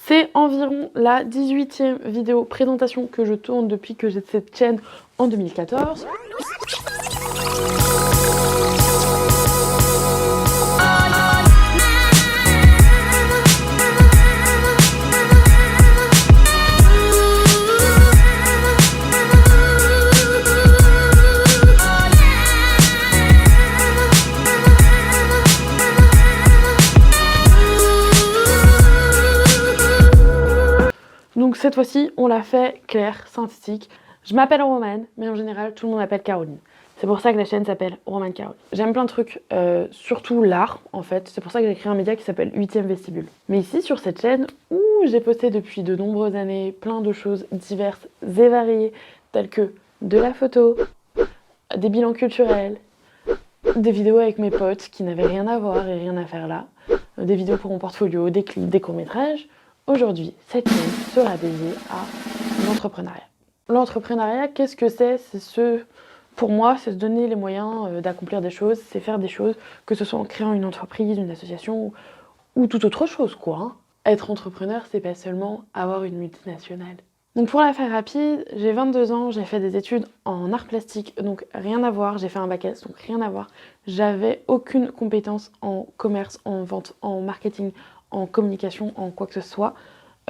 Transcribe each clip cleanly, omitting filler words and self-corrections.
C'est environ la 18e vidéo présentation que je tourne depuis que j'ai cette chaîne en 2014. Donc cette fois-ci, on l'a fait clair, synthétique. Je m'appelle Romane, mais en général, tout le monde m'appelle Caroline. C'est pour ça que la chaîne s'appelle Romane Caroline. J'aime plein de trucs, surtout l'art, en fait. C'est pour ça que j'ai créé un média qui s'appelle 8e Vestibule. Mais ici, sur cette chaîne, où j'ai posté depuis de nombreuses années plein de choses diverses et variées, telles que de la photo, des bilans culturels, des vidéos avec mes potes qui n'avaient rien à voir et rien à faire là, des vidéos pour mon portfolio, des clips, des courts-métrages. Aujourd'hui, cette chaîne sera dédiée à l'entrepreneuriat. L'entrepreneuriat, qu'est-ce que c'est? Pour moi, c'est se donner les moyens d'accomplir des choses, c'est faire des choses, que ce soit en créant une entreprise, une association ou toute autre chose, quoi. Hein. Être entrepreneur, c'est pas seulement avoir une multinationale. Donc pour la faire rapide, j'ai 22 ans, j'ai fait des études en art plastique, donc rien à voir, j'ai fait un bac S, donc rien à voir. J'avais aucune compétence en commerce, en vente, en marketing, en communication, en quoi que ce soit,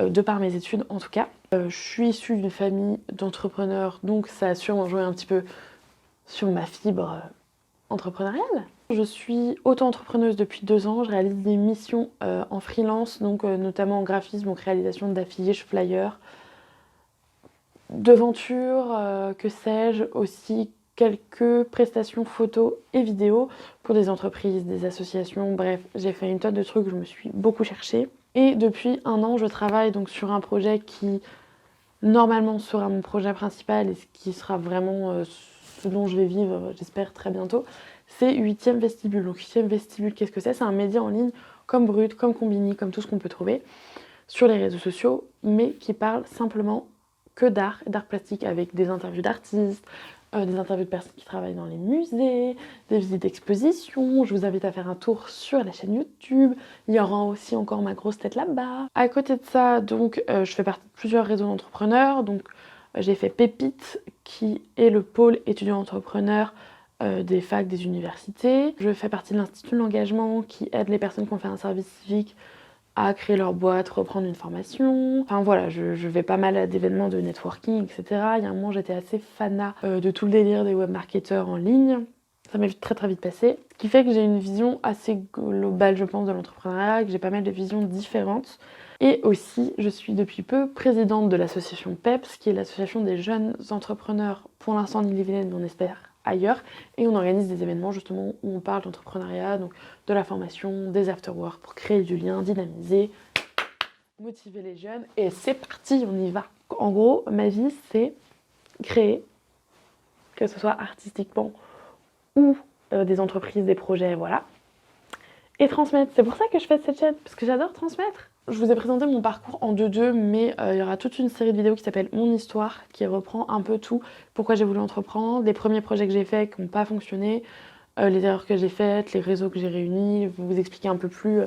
de par mes études en tout cas. Je suis issue d'une famille d'entrepreneurs, donc ça a sûrement joué un petit peu sur ma fibre entrepreneuriale. Je suis auto-entrepreneuse depuis 2 ans, je réalise des missions en freelance, donc notamment en graphisme, donc réalisation d'affiches, flyers, devantures, que sais-je, aussi quelques prestations photos et vidéos pour des entreprises, des associations, bref, j'ai fait une tonne de trucs, je me suis beaucoup cherchée. Et depuis 1 an, je travaille donc sur un projet qui, normalement, sera mon projet principal et ce qui sera vraiment ce dont je vais vivre, j'espère, très bientôt. C'est 8e Vestibule. Donc 8e Vestibule, qu'est-ce que c'est? C'est un média en ligne comme Brut, comme Combini, comme tout ce qu'on peut trouver sur les réseaux sociaux, mais qui parle simplement que d'art plastique, avec des interviews d'artistes, des interviews de personnes qui travaillent dans les musées, des visites d'exposition. Je vous invite à faire un tour sur la chaîne YouTube. Il y aura aussi encore ma grosse tête là-bas. À côté de ça, donc, je fais partie de plusieurs réseaux d'entrepreneurs. Donc, j'ai fait Pépite, qui est le pôle étudiant-entrepreneur des facs, des universités. Je fais partie de l'Institut de l'engagement, qui aide les personnes qui ont fait un service civique à créer leur boîte, reprendre une formation. Enfin voilà, je vais pas mal à d'événements de networking, etc. Il y a un moment, j'étais assez fanat de tout le délire des webmarketeurs en ligne. Ça m'est très vite passé. Ce qui fait que j'ai une vision assez globale, je pense, de l'entrepreneuriat, que j'ai pas mal de visions différentes. Et aussi, je suis depuis peu présidente de l'association PEPS, qui est l'association des jeunes entrepreneurs, pour l'instant d'Ille-et-Vilaine, mais on espère ailleurs, et on organise des événements justement où on parle d'entrepreneuriat, donc de la formation, des afterworks pour créer du lien, dynamiser, motiver les jeunes, et c'est parti, on y va. En gros, ma vie, c'est créer, que ce soit artistiquement ou des entreprises, des projets, voilà, et transmettre. C'est pour ça que je fais cette chaîne, parce que j'adore transmettre. Je vous ai présenté mon parcours en 2-2, mais il y aura toute une série de vidéos qui s'appelle Mon Histoire, qui reprend un peu tout, pourquoi j'ai voulu entreprendre, les premiers projets que j'ai faits qui n'ont pas fonctionné, les erreurs que j'ai faites, les réseaux que j'ai réunis, vous expliquer un peu plus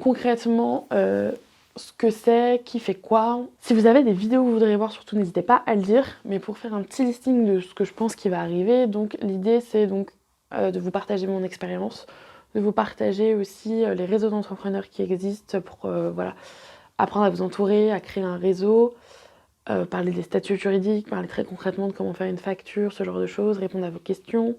concrètement ce que c'est, qui fait quoi. Si vous avez des vidéos que vous voudriez voir, surtout n'hésitez pas à le dire, mais pour faire un petit listing de ce que je pense qui va arriver, donc l'idée c'est donc de vous partager mon expérience, de vous partager aussi les réseaux d'entrepreneurs qui existent pour voilà, apprendre à vous entourer, à créer un réseau, parler des statuts juridiques, parler très concrètement de comment faire une facture, ce genre de choses, répondre à vos questions,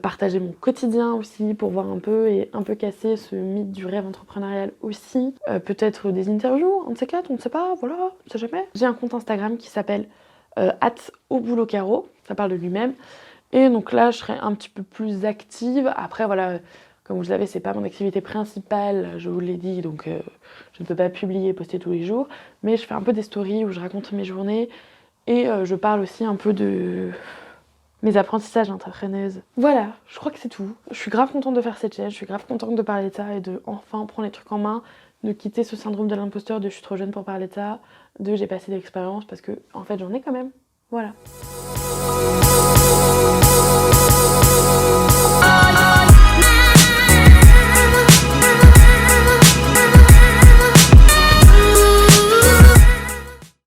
partager mon quotidien aussi pour voir un peu et un peu casser ce mythe du rêve entrepreneurial aussi, peut-être des interviews, un de ces quatre, on ne sait pas, voilà, on ne sait jamais. J'ai un compte Instagram qui s'appelle @auboulotcaro, ça parle de lui-même. Et donc là, je serai un petit peu plus active. Après, voilà, comme vous le savez, c'est pas mon activité principale, je vous l'ai dit, donc je ne peux pas publier, poster tous les jours. Mais je fais un peu des stories où je raconte mes journées et je parle aussi un peu de mes apprentissages d'entrepreneuse. Voilà, je crois que c'est tout. Je suis grave contente de faire cette chaîne, je suis grave contente de parler de ça et de enfin prendre les trucs en main, de quitter ce syndrome de l'imposteur de je suis trop jeune pour parler de ça, de j'ai pas assez d'expérience parce que en fait j'en ai quand même. Voilà.